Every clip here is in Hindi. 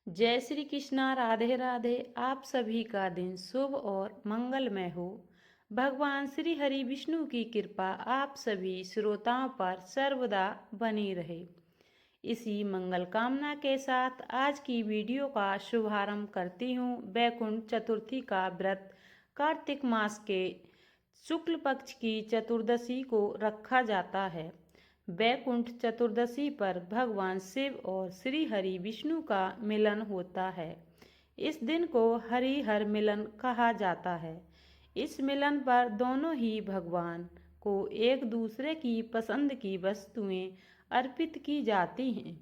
जय श्री कृष्णा। राधे राधे। आप सभी का दिन शुभ और मंगलमय हो। भगवान श्री हरि विष्णु की कृपा आप सभी श्रोताओं पर सर्वदा बनी रहे। इसी मंगल कामना के साथ आज की वीडियो का शुभारंभ करती हूँ। वैकुंठ चतुर्थी का व्रत कार्तिक मास के शुक्ल पक्ष की चतुर्दशी को रखा जाता है। वैकुंठ चतुर्दशी पर भगवान शिव और श्री हरि विष्णु का मिलन होता है। इस दिन को हरिहर मिलन कहा जाता है। इस मिलन पर दोनों ही भगवान को एक दूसरे की पसंद की वस्तुएं अर्पित की जाती हैं।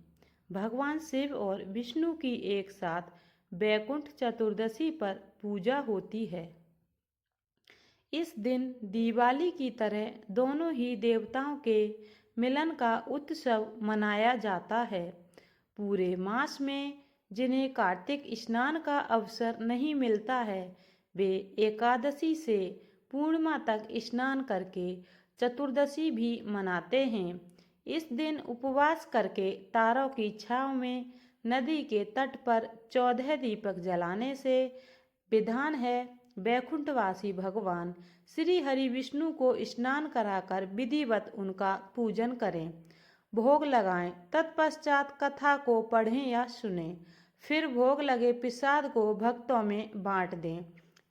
भगवान शिव और विष्णु की एक साथ वैकुंठ चतुर्दशी पर पूजा होती है। इस दिन दिवाली की तरह दोनों ही देवताओं के मिलन का उत्सव मनाया जाता है। पूरे मास में जिन्हें कार्तिक स्नान का अवसर नहीं मिलता है, वे एकादशी से पूर्णिमा तक स्नान करके चतुर्दशी भी मनाते हैं। इस दिन उपवास करके तारों की छांव में नदी के तट पर 14 दीपक जलाने से विधान है। वैकुंठवासी भगवान श्री हरि विष्णु को स्नान कराकर विधिवत उनका पूजन करें, भोग लगाएं, तत्पश्चात कथा को पढ़ें या सुनें, फिर भोग लगे प्रसाद को भक्तों में बांट दें।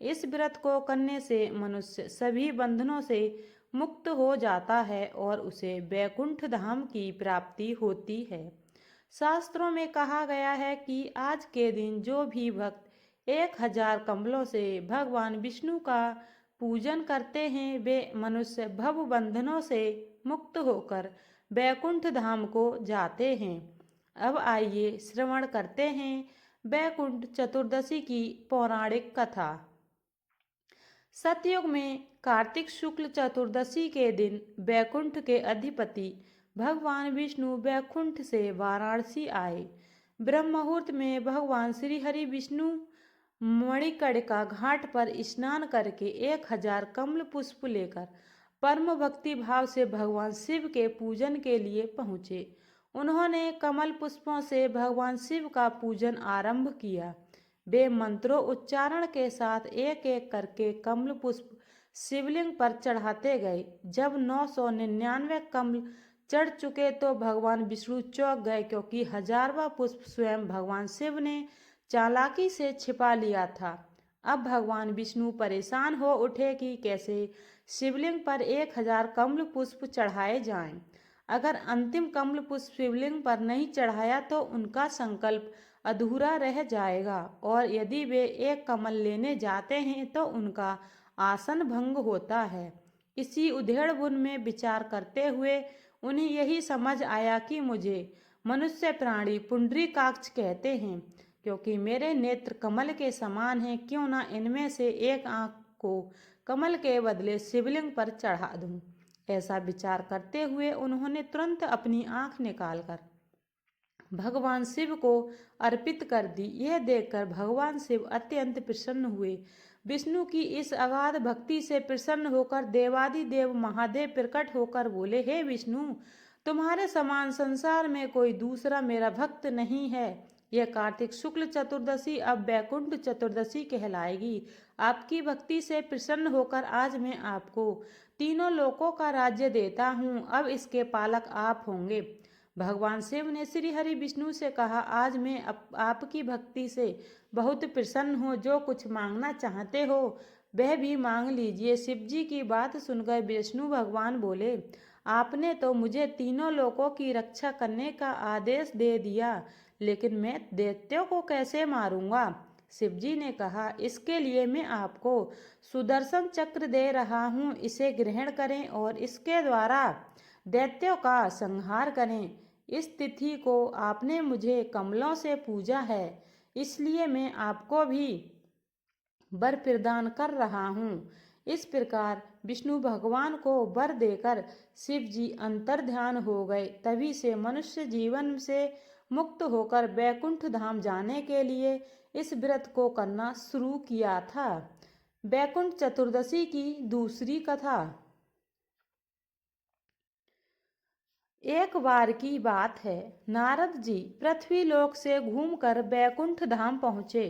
इस व्रत को करने से मनुष्य सभी बंधनों से मुक्त हो जाता है और उसे वैकुंठ धाम की प्राप्ति होती है। शास्त्रों में कहा गया है कि आज के दिन जो भी भक्त 1000 कमलों से भगवान विष्णु का पूजन करते हैं, वे मनुष्य भव बंधनों से मुक्त होकर वैकुंठ धाम को जाते हैं। अब आइए श्रवण करते हैं वैकुंठ चतुर्दशी की पौराणिक कथा। सतयुग में कार्तिक शुक्ल चतुर्दशी के दिन वैकुंठ के अधिपति भगवान विष्णु वैकुंठ से वाराणसी आए। ब्रह्म मुहूर्त में भगवान श्री हरि विष्णु मणिकर्णिका घाट पर स्नान करके 1000 कमल पुष्प लेकर परम भक्ति भाव से भगवान शिव के पूजन के लिए पहुँचे। उन्होंने कमल पुष्पों से भगवान शिव का पूजन आरंभ किया। वे मंत्रों उच्चारण के साथ एक एक करके कमल पुष्प शिवलिंग पर चढ़ाते गए। जब 999 कमल चढ़ चुके तो भगवान विष्णु चौंक गए, क्योंकि 1000वां पुष्प स्वयं भगवान शिव ने चालाकी से छिपा लिया था। अब भगवान विष्णु परेशान हो उठे कि कैसे शिवलिंग पर 1000 कमल पुष्प चढ़ाए जाएं। अगर अंतिम कमल पुष्प शिवलिंग पर नहीं चढ़ाया तो उनका संकल्प अधूरा रह जाएगा, और यदि वे एक कमल लेने जाते हैं तो उनका आसन भंग होता है। इसी उधेड़बुन में विचार करते हुए उन्हें यही समझ आया कि मुझे मनुष्य प्राणी पुंडरीकाक्ष कहते हैं, क्योंकि मेरे नेत्र कमल के समान हैं। क्यों ना इनमें से एक आंख को कमल के बदले शिवलिंग पर चढ़ा दूं। ऐसा विचार करते हुए उन्होंने तुरंत अपनी आंख निकालकर भगवान शिव को अर्पित कर दी। यह देखकर भगवान शिव अत्यंत प्रसन्न हुए। विष्णु की इस अगाध भक्ति से प्रसन्न होकर देवादिदेव महादेव प्रकट होकर बोले, हे विष्णु, तुम्हारे समान संसार में कोई दूसरा मेरा भक्त नहीं है। यह कार्तिक शुक्ल चतुर्दशी अब वैकुंठ चतुर्दशी कहलाएगी। आपकी भक्ति से प्रसन्न होकर आज मैं आपको तीनों लोकों का राज्य देता हूँ। अब इसके पालक आप होंगे। भगवान शिव ने श्री हरि विष्णु से कहा, आज मैं आपकी भक्ति से बहुत प्रसन्न हूँ। जो कुछ मांगना चाहते हो वह भी मांग लीजिए। शिव जी की बात सुनकर विष्णु भगवान बोले, आपने तो मुझे तीनों लोकों की रक्षा करने का आदेश दे दिया, लेकिन मैं दैत्यों को कैसे मारूंगा। शिव जी ने कहा, इसके लिए मैं आपको सुदर्शन चक्र दे रहा हूँ। इसे ग्रहण करें और इसके द्वारा दैत्यों का संहार करें। इस तिथि को आपने मुझे कमलों से पूजा है, इसलिए मैं आपको भी वर प्रदान कर रहा हूँ। इस प्रकार विष्णु भगवान को वर देकर शिव जी अंतर्ध्यान हो गए। तभी से मनुष्य जीवन से मुक्त होकर वैकुंठ धाम जाने के लिए इस व्रत को करना शुरू किया था। वैकुंठ चतुर्दशी की दूसरी कथा। एक बार की बात है, नारद जी पृथ्वी लोक से घूमकर बैकुंठ धाम पहुँचे।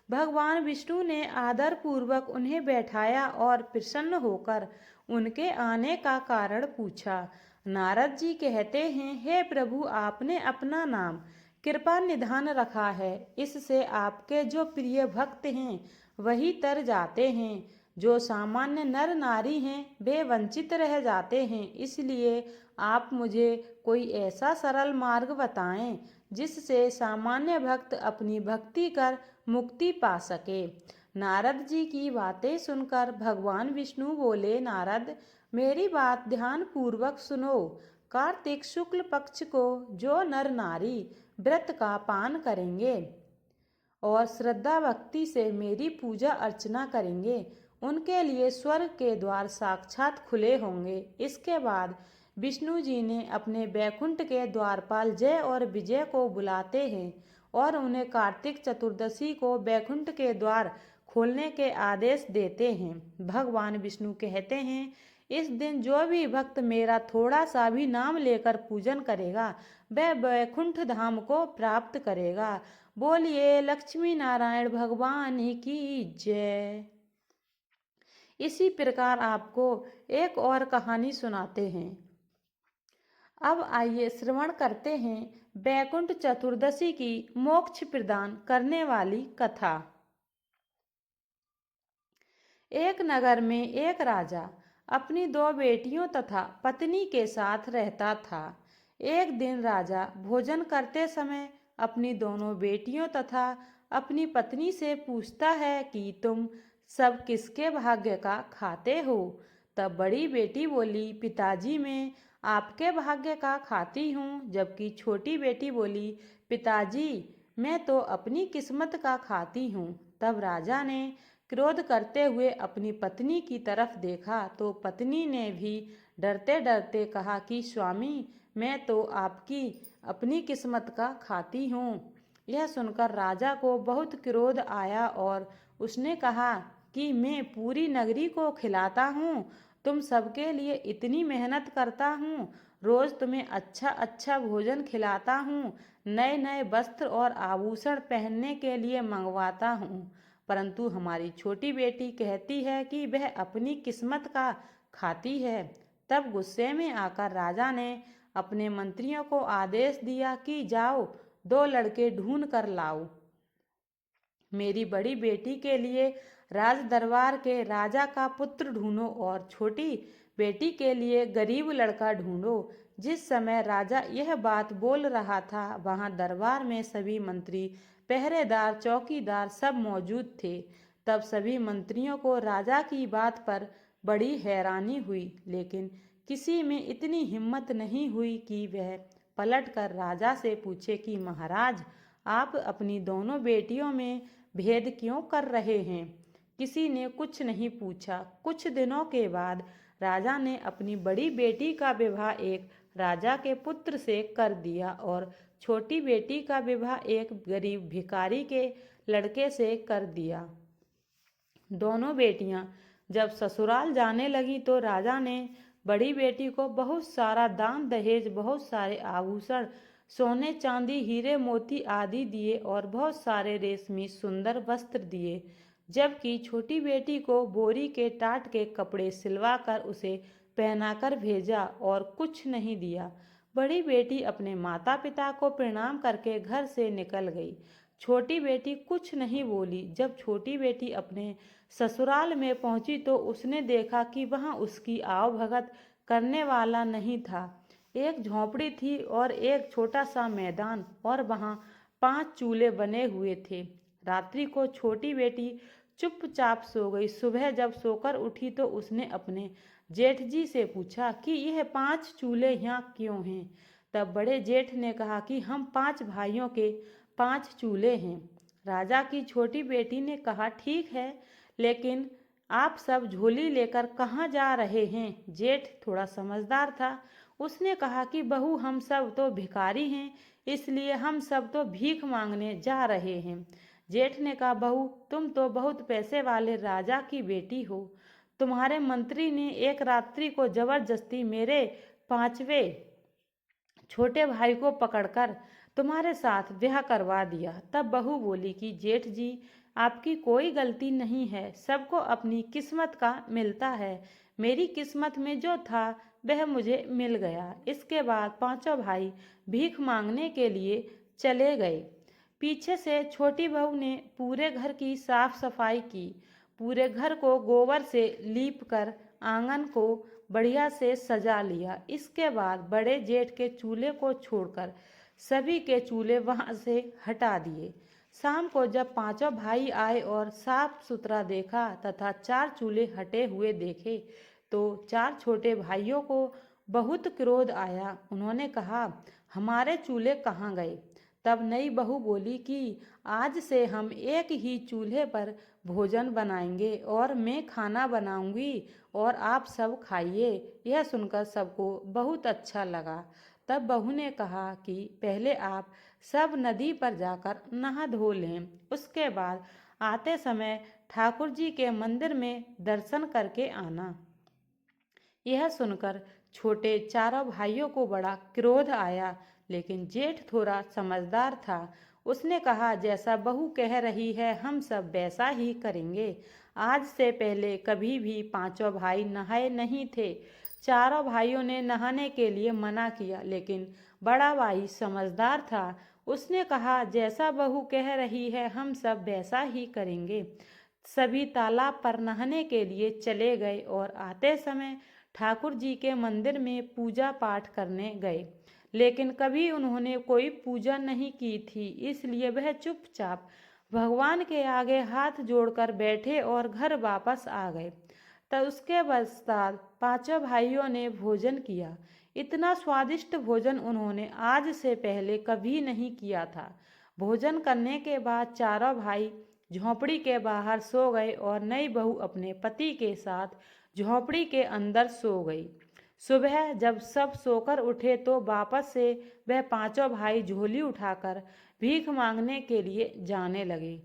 भगवान विष्णु ने आदर पूर्वक उन्हें बैठाया और प्रसन्न होकर उनके आने का कारण पूछा। नारद जी कहते हैं, हे प्रभु, आपने अपना नाम कृपा निधान रखा है, इससे आपके जो प्रिय भक्त हैं वही तर जाते हैं। जो सामान्य नर नारी हैं वे वंचित रह जाते हैं, इसलिए आप मुझे कोई ऐसा सरल मार्ग बताएं जिससे सामान्य भक्त अपनी भक्ति कर मुक्ति पा सके। नारद जी की बातें सुनकर भगवान विष्णु बोले, नारद, मेरी बात ध्यान पूर्वक सुनो। कार्तिक शुक्ल पक्ष को जो नर नारी व्रत का पान करेंगे और श्रद्धा भक्ति से मेरी पूजा अर्चना करेंगे, उनके लिए स्वर्ग के द्वार साक्षात खुले होंगे। इसके बाद विष्णु जी ने अपने बैकुंठ के द्वारपाल जय और विजय को बुलाते हैं और उन्हें कार्तिक चतुर्दशी को बैकुंठ के द्वार खोलने के आदेश देते हैं। भगवान विष्णु कहते हैं, इस दिन जो भी भक्त मेरा थोड़ा सा भी नाम लेकर पूजन करेगा वह बैकुंठ धाम को प्राप्त करेगा। बोलिए लक्ष्मी नारायण भगवान की जय। इसी प्रकार आपको एक और कहानी सुनाते हैं। अब आइए श्रवण करते हैं बैकुंठ चतुर्दशी की मोक्ष प्रदान करने वाली कथा। एक नगर में एक राजा अपनी दो बेटियों तथा पत्नी के साथ रहता था। एक दिन राजा भोजन करते समय अपनी दोनों बेटियों तथा अपनी पत्नी से पूछता है कि तुम सब किसके भाग्य का खाते हो। तब बड़ी बेटी बोली, पिताजी, मैं आपके भाग्य का खाती हूँ। जबकि छोटी बेटी बोली, पिताजी, मैं तो अपनी किस्मत का खाती हूँ। तब राजा ने क्रोध करते हुए अपनी पत्नी की तरफ देखा तो पत्नी ने भी डरते डरते कहा कि स्वामी, मैं तो आपकी अपनी किस्मत का खाती हूँ। यह सुनकर राजा को बहुत क्रोध आया और उसने कहा कि मैं पूरी नगरी को खिलाता हूँ, तुम सबके लिए इतनी मेहनत करता हूँ, रोज तुम्हें अच्छा अच्छा भोजन खिलाता हूँ, नए नए वस्त्र और आभूषण पहनने के लिए मंगवाता हूँ, परंतु हमारी छोटी बेटी कहती है कि वह अपनी किस्मत का खाती है। तब गुस्से में आकर राजा ने अपने मंत्रियों को आदेश दिया कि जाओ, दो लड़के ढूंढ कर लाओ। मेरी बड़ी बेटी के लिए राज दरबार के राजा का पुत्र ढूंढो और छोटी बेटी के लिए गरीब लड़का ढूंढो। जिस समय राजा यह बात बोल रहा था वहां दरबार में सभी मंत्री, पहरेदार, चौकीदार सब मौजूद थे। तब सभी मंत्रियों को राजा की बात पर बड़ी हैरानी हुई, लेकिन किसी में इतनी हिम्मत नहीं हुई कि वह पलटकर राजा से पूछे कि महाराज, आप अपनी दोनों बेटियों में भेद क्यों कर रहे हैं। किसी ने कुछ नहीं पूछा। कुछ दिनों के बाद राजा ने अपनी बड़ी बेटी का विवाह एक राजा के पुत्र से कर दिया और छोटी बेटी का विवाह एक गरीब भिखारी के लड़के से कर दिया। दोनों बेटियां जब ससुराल जाने लगी तो राजा ने बड़ी बेटी को बहुत सारा दान दहेज, बहुत सारे आभूषण, सोने चांदी, हीरे मोती आदि दिए और बहुत सारे रेशमी सुंदर वस्त्र दिए, जबकि छोटी बेटी को बोरी के टाट के कपड़े सिलवाकर उसे पहनाकर भेजा और कुछ नहीं दिया। बड़ी बेटी अपने माता पिता को प्रणाम करके घर से निकल गई। छोटी बेटी कुछ नहीं बोली। जब छोटी बेटी अपने ससुराल में पहुंची तो उसने देखा कि वहां उसकी आवभगत करने वाला नहीं था। एक झोंपड़ी थी और एक छोटा सा मैदान और वहां 5 चूल्हे बने हुए थे। रात्रि को छोटी बेटी चुपचाप सो गई। सुबह जब सोकर उठी तो उसने अपने जेठ जी से पूछा कि यह 5 चूल्हे यहाँ क्यों हैं। तब बड़े जेठ ने कहा कि हम 5 भाइयों के 5 चूल्हे हैं। राजा की छोटी बेटी ने कहा, ठीक है, लेकिन आप सब झोली लेकर कहाँ जा रहे हैं। जेठ थोड़ा समझदार था। उसने कहा कि बहू, हम सब तो भिखारी हैं, इसलिए हम सब तो भीख मांगने जा रहे हैं। जेठ ने कहा, बहू, तुम तो बहुत पैसे वाले राजा की बेटी हो। तुम्हारे मंत्री ने एक रात्रि को जबरदस्ती मेरे 5वें छोटे भाई को पकड़कर तुम्हारे साथ ब्याह करवा दिया। तब बहू बोली कि जेठ जी, आपकी कोई गलती नहीं है, सबको अपनी किस्मत का मिलता है। मेरी किस्मत में जो था वह मुझे मिल गया। इसके बाद पांचों भाई भीख मांगने के लिए चले गए। पीछे से छोटी बहू ने पूरे घर की साफ सफाई की, पूरे घर को गोबर से लीप कर आंगन को बढ़िया से सजा लिया। इसके बाद बड़े जेठ के चूल्हे को छोड़कर सभी के चूल्हे वहां से हटा दिए। शाम को जब पांचों भाई आए और साफ सुथरा देखा तथा 4 चूल्हे हटे हुए देखे तो 4 छोटे भाइयों को बहुत क्रोध आया। उन्होंने कहा, हमारे चूल्हे कहाँ गए? तब नई बहू बोली कि आज से हम एक ही चूल्हे पर भोजन बनाएंगे और मैं खाना बनाऊंगी और आप सब खाइए। यह सुनकर सबको बहुत अच्छा लगा। तब बहू ने कहा कि पहले आप सब नदी पर जाकर नहा धो लें, उसके बाद आते समय ठाकुर जी के मंदिर में दर्शन करके आना। यह सुनकर छोटे चारों भाइयों को बड़ा क्रोध आया, लेकिन जेठ थोड़ा समझदार था। उसने कहा, जैसा बहू कह रही है हम सब वैसा ही करेंगे। आज से पहले कभी भी पांचों भाई नहाए नहीं थे। चारों भाइयों ने नहाने के लिए मना किया, लेकिन बड़ा भाई समझदार था। उसने कहा, जैसा बहू कह रही है हम सब वैसा ही करेंगे। सभी तालाब पर नहाने के लिए चले गए और आते समय ठाकुर जी के मंदिर में पूजा पाठ करने गए, लेकिन कभी उन्होंने कोई पूजा नहीं की थी, इसलिए वह चुपचाप भगवान के आगे हाथ जोड़कर बैठे और घर वापस आ गए। तब उसके पश्चात पांचों भाइयों ने भोजन किया। इतना स्वादिष्ट भोजन उन्होंने आज से पहले कभी नहीं किया था। भोजन करने के बाद चारों भाई झोंपड़ी के बाहर सो गए और नई बहू अपने पति के साथ झोंपड़ी के अंदर सो गई। सुबह जब सब सोकर उठे तो वापस से वह पांचों भाई झोली उठाकर भीख मांगने के लिए जाने लगे।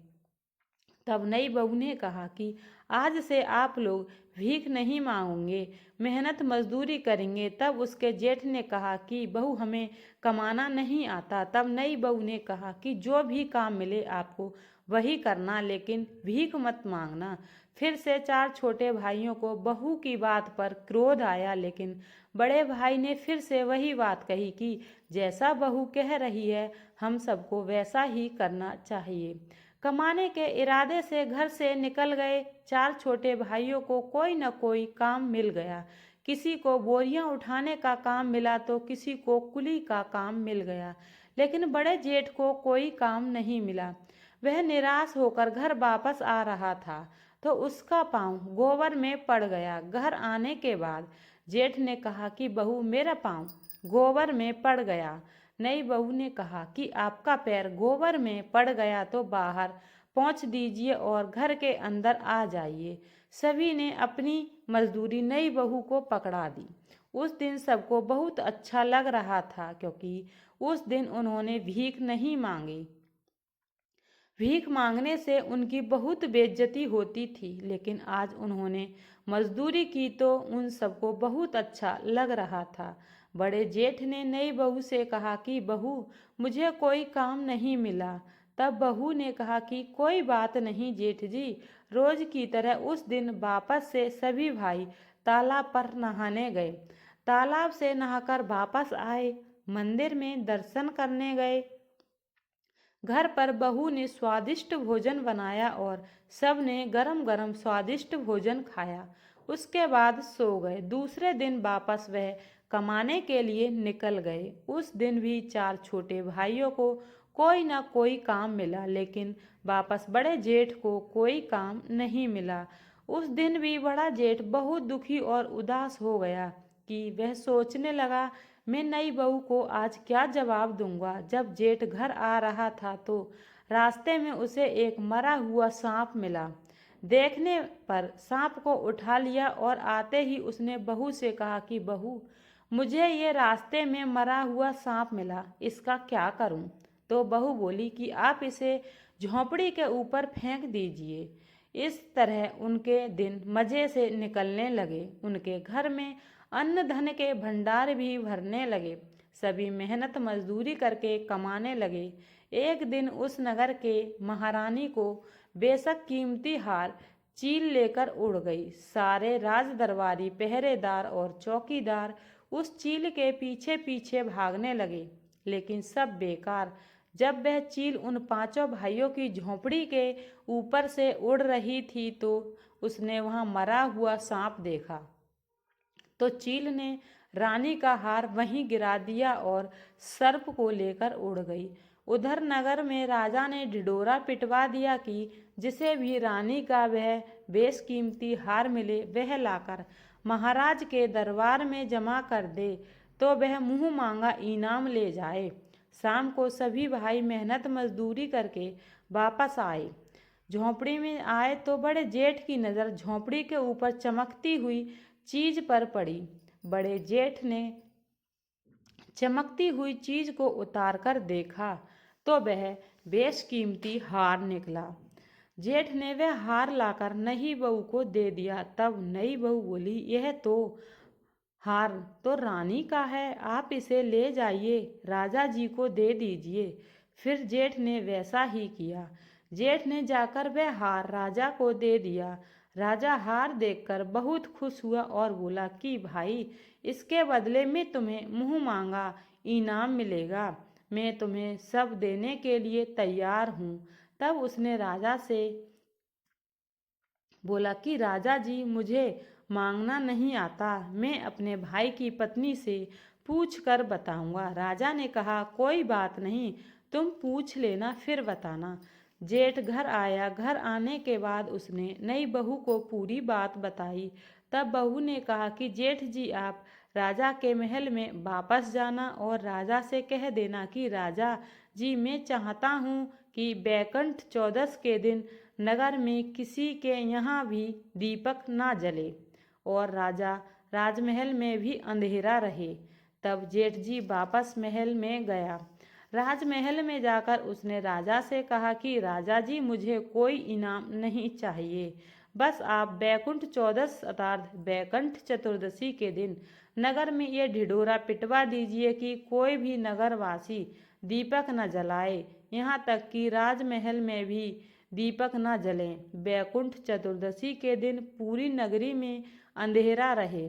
तब नई बहू ने कहा कि आज से आप लोग भीख नहीं मांगोगे, मेहनत मजदूरी करेंगे। तब उसके जेठ ने कहा कि बहू, हमें कमाना नहीं आता। तब नई बहू ने कहा कि जो भी काम मिले आपको वही करना, लेकिन भीख मत मांगना। फिर से 4 छोटे भाइयों को बहू की बात पर क्रोध आया, लेकिन बड़े भाई ने फिर से वही बात कही कि जैसा बहू कह रही है हम सबको वैसा ही करना चाहिए। कमाने के इरादे से घर से निकल गए 4 छोटे भाइयों को कोई न कोई काम मिल गया। किसी को बोरियां उठाने का काम मिला तो किसी को कुली का काम मिल गया, लेकिन बड़े जेठ को कोई काम नहीं मिला। वह निराश होकर घर वापस आ रहा था तो उसका पांव गोबर में पड़ गया। घर आने के बाद जेठ ने कहा कि बहू, मेरा पांव गोबर में पड़ गया। नई बहू ने कहा कि आपका पैर गोबर में पड़ गया तो बाहर पहुंच दीजिए और घर के अंदर आ जाइए। सभी ने अपनी मजदूरी नई बहू को पकड़ा दी। उस दिन सबको बहुत अच्छा लग रहा था, क्योंकि उस दिन उन्होंने भीख नहीं मांगी। भीख मांगने से उनकी बहुत बेइज्जती होती थी, लेकिन आज उन्होंने मजदूरी की तो उन सबको बहुत अच्छा लग रहा था। बड़े जेठ ने नई बहू से कहा कि बहू, मुझे कोई काम नहीं मिला। तब बहू ने कहा कि कोई बात नहीं जेठ जी, रोज की तरह उस दिन वापस से सभी भाई तालाब पर नहाने गए। तालाब से नहाकर वापस आए, मंदिर में दर्शन करने गए। घर पर बहू ने स्वादिष्ट भोजन बनाया और सब ने गरम गरम स्वादिष्ट भोजन खाया। उसके बाद सो गए। दूसरे दिन वापस वह कमाने के लिए निकल गए। उस दिन भी 4 छोटे भाइयों को कोई ना कोई काम मिला, लेकिन वापस बड़े जेठ को कोई काम नहीं मिला। उस दिन भी बड़ा जेठ बहुत दुखी और उदास हो गया कि वह सोचने लगा, मैं नई बहू को आज क्या जवाब दूंगा। जब जेठ घर आ रहा था तो रास्ते में उसे एक मरा हुआ सांप मिला। देखने पर सांप को उठा लिया और आते ही उसने बहू से कहा कि बहू, मुझे ये रास्ते में मरा हुआ सांप मिला, इसका क्या करूं? तो बहू बोली कि आप इसे झोंपड़ी के ऊपर फेंक दीजिए। इस तरह उनके दिन मज़े से निकलने लगे। उनके घर में अन्न धन के भंडार भी भरने लगे। सभी मेहनत मजदूरी करके कमाने लगे। एक दिन उस नगर के महारानी को बेशक कीमती हार चील लेकर उड़ गई। सारे राज दरबारी, पहरेदार और चौकीदार उस चील के पीछे पीछे भागने लगे, लेकिन सब बेकार। जब वह चील उन पांचों भाइयों की झोंपड़ी के ऊपर से उड़ रही थी तो उसने वहां मरा हुआ सांप देखा। तो चील ने रानी का हार वहीं गिरा दिया और सर्प को लेकर उड़ गई। उधर नगर में राजा ने ढिढोरा पिटवा दिया कि जिसे भी रानी का वह बेशकीमती हार मिले वह लाकर महाराज के दरबार में जमा कर दे, तो वह मुंह मांगा इनाम ले जाए। शाम को सभी भाई मेहनत मजदूरी करके वापस आए। झोंपड़ी में आए तो बड़े जेठ की नज़र झोंपड़ी के ऊपर चमकती हुई चीज पर पड़ी। बड़े जेठ ने चमकती हुई चीज को उतार कर देखा तो वह बेशकीमती हार निकला। जेठ ने वह हार लाकर नई बहू को दे दिया। तब नई बहू बोली, यह तो हार तो रानी का है, आप इसे ले जाइए, राजा जी को दे दीजिए। फिर जेठ ने वैसा ही किया। जेठ ने जाकर वह हार राजा को दे दिया। राजा हार देखकर बहुत खुश हुआ और बोला कि भाई, इसके बदले में तुम्हें मुंह मांगा इनाम मिलेगा। मैं तुम्हें सब देने के लिए तैयार हूँ। तब उसने राजा से बोला कि राजा जी, मुझे मांगना नहीं आता, मैं अपने भाई की पत्नी से पूछ कर बताऊंगा। राजा ने कहा, कोई बात नहीं, तुम पूछ लेना फिर बताना। जेठ घर आया। घर आने के बाद उसने नई बहू को पूरी बात बताई। तब बहू ने कहा कि जेठ जी, आप राजा के महल में वापस जाना और राजा से कह देना कि राजा जी, मैं चाहता हूँ कि बैकुंठ चौदस के दिन नगर में किसी के यहाँ भी दीपक ना जले और राजा राजमहल में भी अंधेरा रहे। तब जेठ जी वापस महल में गया। राजमहल में जाकर उसने राजा से कहा कि राजा जी, मुझे कोई इनाम नहीं चाहिए, बस आप बैकुंठ चौदस अर्थात बैकुंठ चतुर्दशी के दिन नगर में ये ढिढोरा पिटवा दीजिए कि कोई भी नगरवासी दीपक न जलाए, यहाँ तक कि राजमहल में भी दीपक न जलें। बैकुंठ चतुर्दशी के दिन पूरी नगरी में अंधेरा रहे।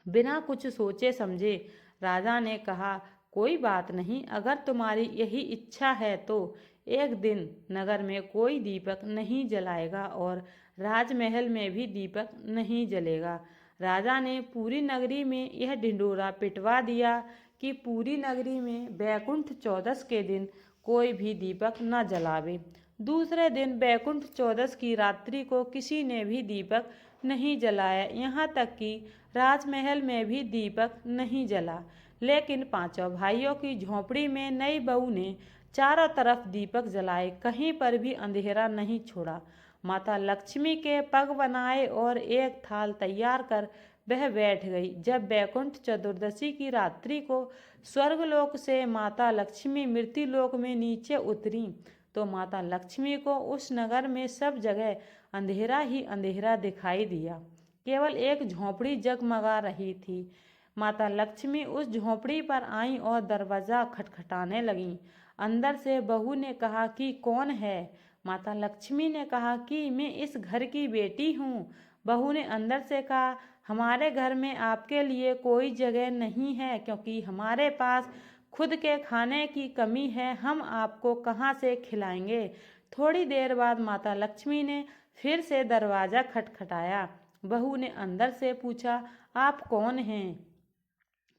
बिना कुछ सोचे समझे राजा ने कहा, कोई बात नहीं, अगर तुम्हारी यही इच्छा है तो एक दिन नगर में कोई दीपक नहीं जलाएगा और राजमहल में भी दीपक नहीं जलेगा। राजा ने पूरी नगरी में यह ढिंढोरा पिटवा दिया कि पूरी नगरी में बैकुंठ चौदस के दिन कोई भी दीपक न जलावे। दूसरे दिन बैकुंठ चौदस की रात्रि को किसी ने भी दीपक नहीं जलाया, यहाँ तक कि राजमहल में भी दीपक नहीं जला। लेकिन पांचों भाइयों की झोंपड़ी में नई बहू ने चारों तरफ दीपक जलाए, कहीं पर भी अंधेरा नहीं छोड़ा। माता लक्ष्मी के पग बनाए और एक थाल तैयार कर वह बैठ गई। जब बैकुंठ चतुर्दशी की रात्रि को स्वर्गलोक से माता लक्ष्मी मृत्युलोक में नीचे उतरी तो माता लक्ष्मी को उस नगर में सब जगह अंधेरा ही अंधेरा दिखाई दिया। केवल एक झोंपड़ी जगमगा रही थी। माता लक्ष्मी उस झोंपड़ी पर आईं और दरवाज़ा खटखटाने लगीं। अंदर से बहू ने कहा कि कौन है? माता लक्ष्मी ने कहा कि मैं इस घर की बेटी हूँ। बहू ने अंदर से कहा, हमारे घर में आपके लिए कोई जगह नहीं है, क्योंकि हमारे पास खुद के खाने की कमी है, हम आपको कहाँ से खिलाएंगे। थोड़ी देर बाद माता लक्ष्मी ने फिर से दरवाज़ा खटखटाया। बहू ने अंदर से पूछा, आप कौन हैं?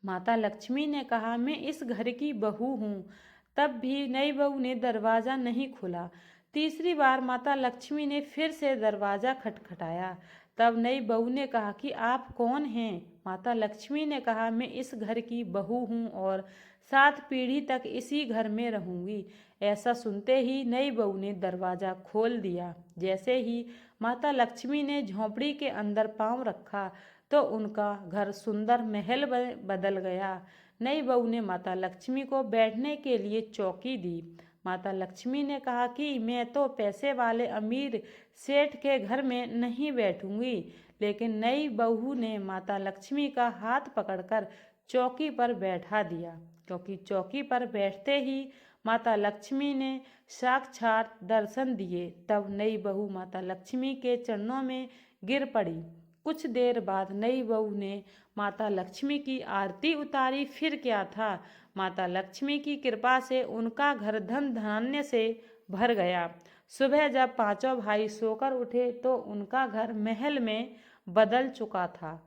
माता लक्ष्मी ने कहा, मैं इस घर की बहू हूँ। तब भी नई बहू ने दरवाज़ा नहीं खोला। तीसरी बार माता लक्ष्मी ने फिर से दरवाज़ा खटखटाया। तब नई बहू ने कहा कि आप कौन हैं? माता लक्ष्मी ने कहा, मैं इस घर की बहू हूँ और 7 पीढ़ी तक इसी घर में रहूँगी। ऐसा सुनते ही नई बहू ने दरवाज़ा खोल दिया। जैसे ही माता लक्ष्मी ने झोंपड़ी के अंदर पाँव रखा तो उनका घर सुंदर महल बदल गया। नई बहू ने माता लक्ष्मी को बैठने के लिए चौकी दी। माता लक्ष्मी ने कहा कि मैं तो पैसे वाले अमीर सेठ के घर में नहीं बैठूंगी। लेकिन नई बहू ने माता लक्ष्मी का हाथ पकड़कर चौकी पर बैठा दिया, क्योंकि चौकी पर बैठते ही माता लक्ष्मी ने साक्षात दर्शन दिए। तब नई बहू माता लक्ष्मी के चरणों में गिर पड़ी। कुछ देर बाद नई बहू ने माता लक्ष्मी की आरती उतारी। फिर क्या था, माता लक्ष्मी की कृपा से उनका घर धन धान्य से भर गया। सुबह जब पांचों भाई सोकर उठे तो उनका घर महल में बदल चुका था।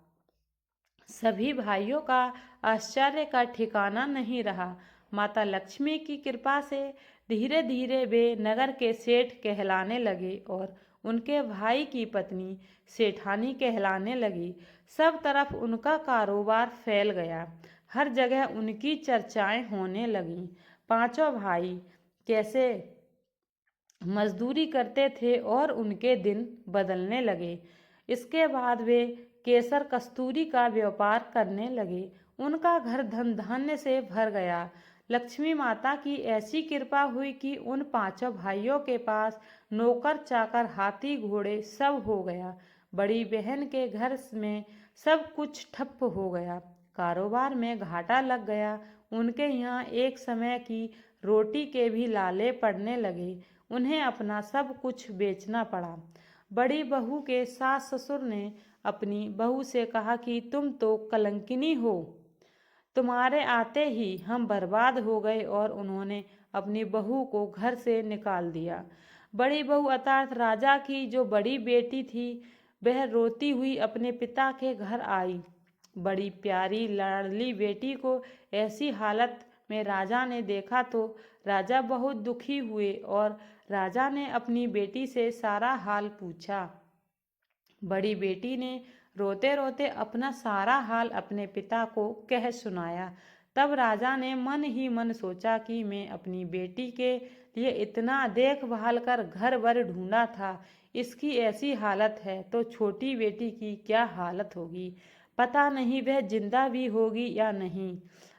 सभी भाइयों का आश्चर्य का ठिकाना नहीं रहा। माता लक्ष्मी की कृपा से धीरे धीरे वे नगर के सेठ कहलाने लगे और उनके भाई की पत्नी सेठानी कहलाने लगी। सब तरफ उनका कारोबार फैल गया। हर जगह उनकी चर्चाएं होने लगीं। पांचों भाई कैसे मजदूरी करते थे और उनके दिन बदलने लगे। इसके बाद वे केसर कस्तूरी का व्यापार करने लगे। उनका घर धन धान्य से भर गया। लक्ष्मी माता की ऐसी कृपा हुई कि उन पांचों भाइयों के पास नौकर चाकर हाथी घोड़े सब हो गया। बड़ी बहन के घर में सब कुछ ठप्प हो गया। कारोबार में घाटा लग गया। उनके यहाँ एक समय की रोटी के भी लाले पड़ने लगे। उन्हें अपना सब कुछ बेचना पड़ा। बड़ी बहू के सास ससुर ने अपनी बहू से कहा कि तुम तो कलंकिनी हो, तुम्हारे आते ही हम बर्बाद हो गए, और उन्होंने अपनी बहू को घर से निकाल दिया। बड़ी बहू अर्थात राजा की जो बड़ी बेटी थी, वह रोती हुई अपने पिता के घर आई। बड़ी प्यारी लाडली बेटी को ऐसी हालत में राजा ने देखा तो राजा बहुत दुखी हुए और राजा ने अपनी बेटी से सारा हाल पूछा। बड़ी बेटी ने रोते रोते अपना सारा हाल अपने पिता को कह सुनाया। तब राजा ने मन ही मन सोचा कि मैं अपनी बेटी के लिए इतना देखभाल कर घर भर ढूंढा था, इसकी ऐसी हालत है तो छोटी बेटी की क्या हालत होगी। पता नहीं वह जिंदा भी होगी या नहीं।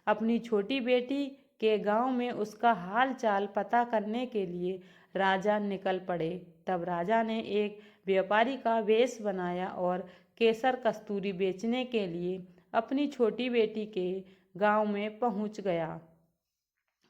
अपनी छोटी बेटी के गांव में उसका हाल चाल पता करने के लिए राजा निकल पड़े। तब राजा ने एक व्यापारी का वेश बनाया और केसर कस्तूरी बेचने के लिए अपनी छोटी बेटी के गांव में पहुंच गया।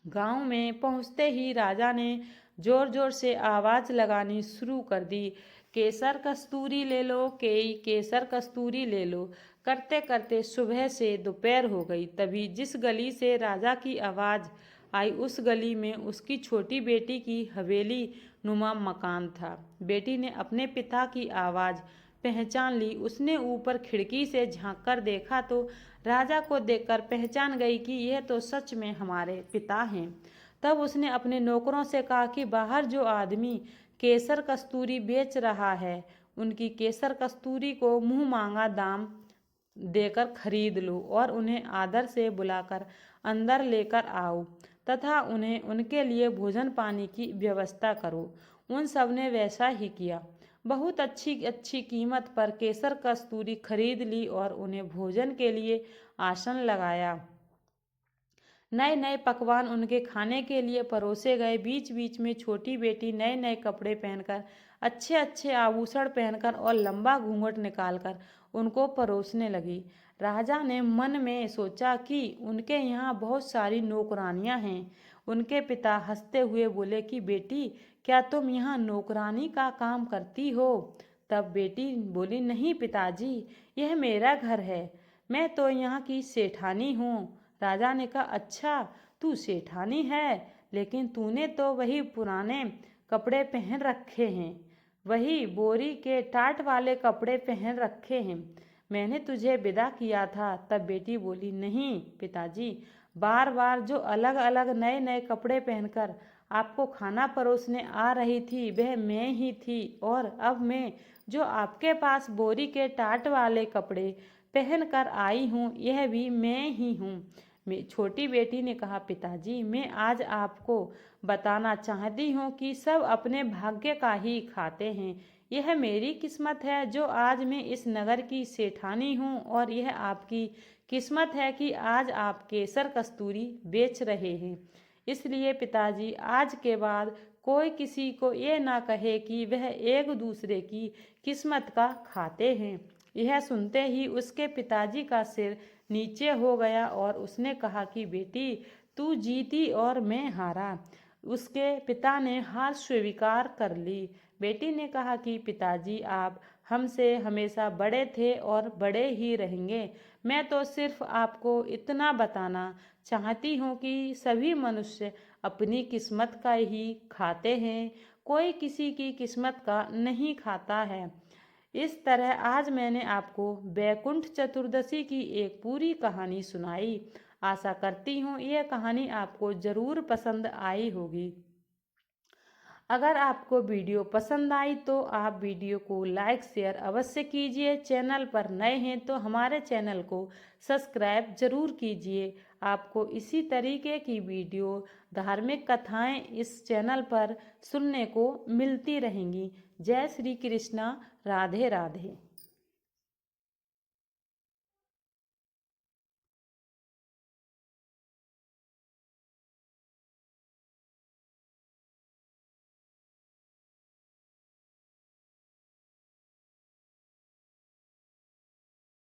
गांव में पहुंचते ही राजा ने जोर जोर से आवाज लगानी शुरू कर दी, केसर कस्तूरी ले लो, केसर कस्तूरी ले लो। करते करते सुबह से दोपहर हो गई। तभी जिस गली से राजा की आवाज आई उस गली में उसकी छोटी बेटी की हवेली नुमा मकान था। बेटी ने अपने पिता की आवाज पहचान ली। उसने ऊपर खिड़की से झांककर देखा तो राजा को देखकर पहचान गई कि यह तो सच में हमारे पिता हैं। तब उसने अपने नौकरों से कहा कि बाहर जो आदमी केसर कस्तूरी बेच रहा है, उनकी केसर कस्तूरी को मुंह मांगा दाम देकर खरीद लो और उन्हें आदर से बुलाकर अंदर लेकर आओ तथा उन्हें उनके लिए भोजन पानी की व्यवस्था करो। उन सब ने वैसा ही किया। बहुत अच्छी अच्छी कीमत पर केसर कस्तूरी खरीद ली और उन्हें भोजन के लिए आसन लगाया। नए नए पकवान उनके खाने के लिए परोसे गए। बीच बीच में छोटी बेटी नए नए कपड़े पहनकर, अच्छे अच्छे आभूषण पहनकर और लंबा घूंघट निकालकर उनको परोसने लगी। राजा ने मन में सोचा कि उनके यहाँ बहुत सारी नौकरानियाँ हैं। उनके पिता हंसते हुए बोले कि बेटी, क्या तुम यहाँ नौकरानी का काम करती हो? तब बेटी बोली, नहीं पिताजी, यह मेरा घर है, मैं तो यहाँ की सेठानी हूँ। राजा ने कहा, अच्छा तू सेठानी है, लेकिन तूने तो वही पुराने कपड़े पहन रखे हैं, वही बोरी के टाट वाले कपड़े पहन रखे हैं। मैंने तुझे विदा किया था। तब बेटी बोली, नहीं पिताजी, बार बार जो अलग अलग नए नए कपड़े पहनकर आपको खाना परोसने आ रही थी वह मैं ही थी, और अब मैं जो आपके पास बोरी के टाट वाले कपड़े पहन कर आई हूँ यह भी मैं ही हूँ। छोटी बेटी ने कहा, पिताजी मैं आज आपको बताना चाहती हूँ कि सब अपने भाग्य का ही खाते हैं। यह मेरी किस्मत है जो आज मैं इस नगर की सेठानी हूँ, और यह आपकी किस्मत है कि आज आप केसर कस्तूरी बेच रहे हैं। इसलिए पिताजी आज के बाद कोई किसी को ये ना कहे कि वह एक दूसरे की किस्मत का खाते हैं। यह सुनते ही उसके पिताजी का सिर नीचे हो गया और उसने कहा कि बेटी, तू जीती और मैं हारा। उसके पिता ने हार स्वीकार कर ली। बेटी ने कहा कि पिताजी, आप हमसे हमेशा बड़े थे और बड़े ही रहेंगे। मैं तो सिर्फ आपको इतना बताना चाहती हूँ कि सभी मनुष्य अपनी किस्मत का ही खाते हैं, कोई किसी की किस्मत का नहीं खाता है। इस तरह आज मैंने आपको बैकुंठ चतुर्दशी की एक पूरी कहानी सुनाई। आशा करती हूँ यह कहानी आपको ज़रूर पसंद आई होगी। अगर आपको वीडियो पसंद आई तो आप वीडियो को लाइक शेयर अवश्य कीजिए। चैनल पर नए हैं तो हमारे चैनल को सब्सक्राइब जरूर कीजिए। आपको इसी तरीके की वीडियो, धार्मिक कथाएं इस चैनल पर सुनने को मिलती रहेंगी। जय श्री कृष्णा। राधे राधे।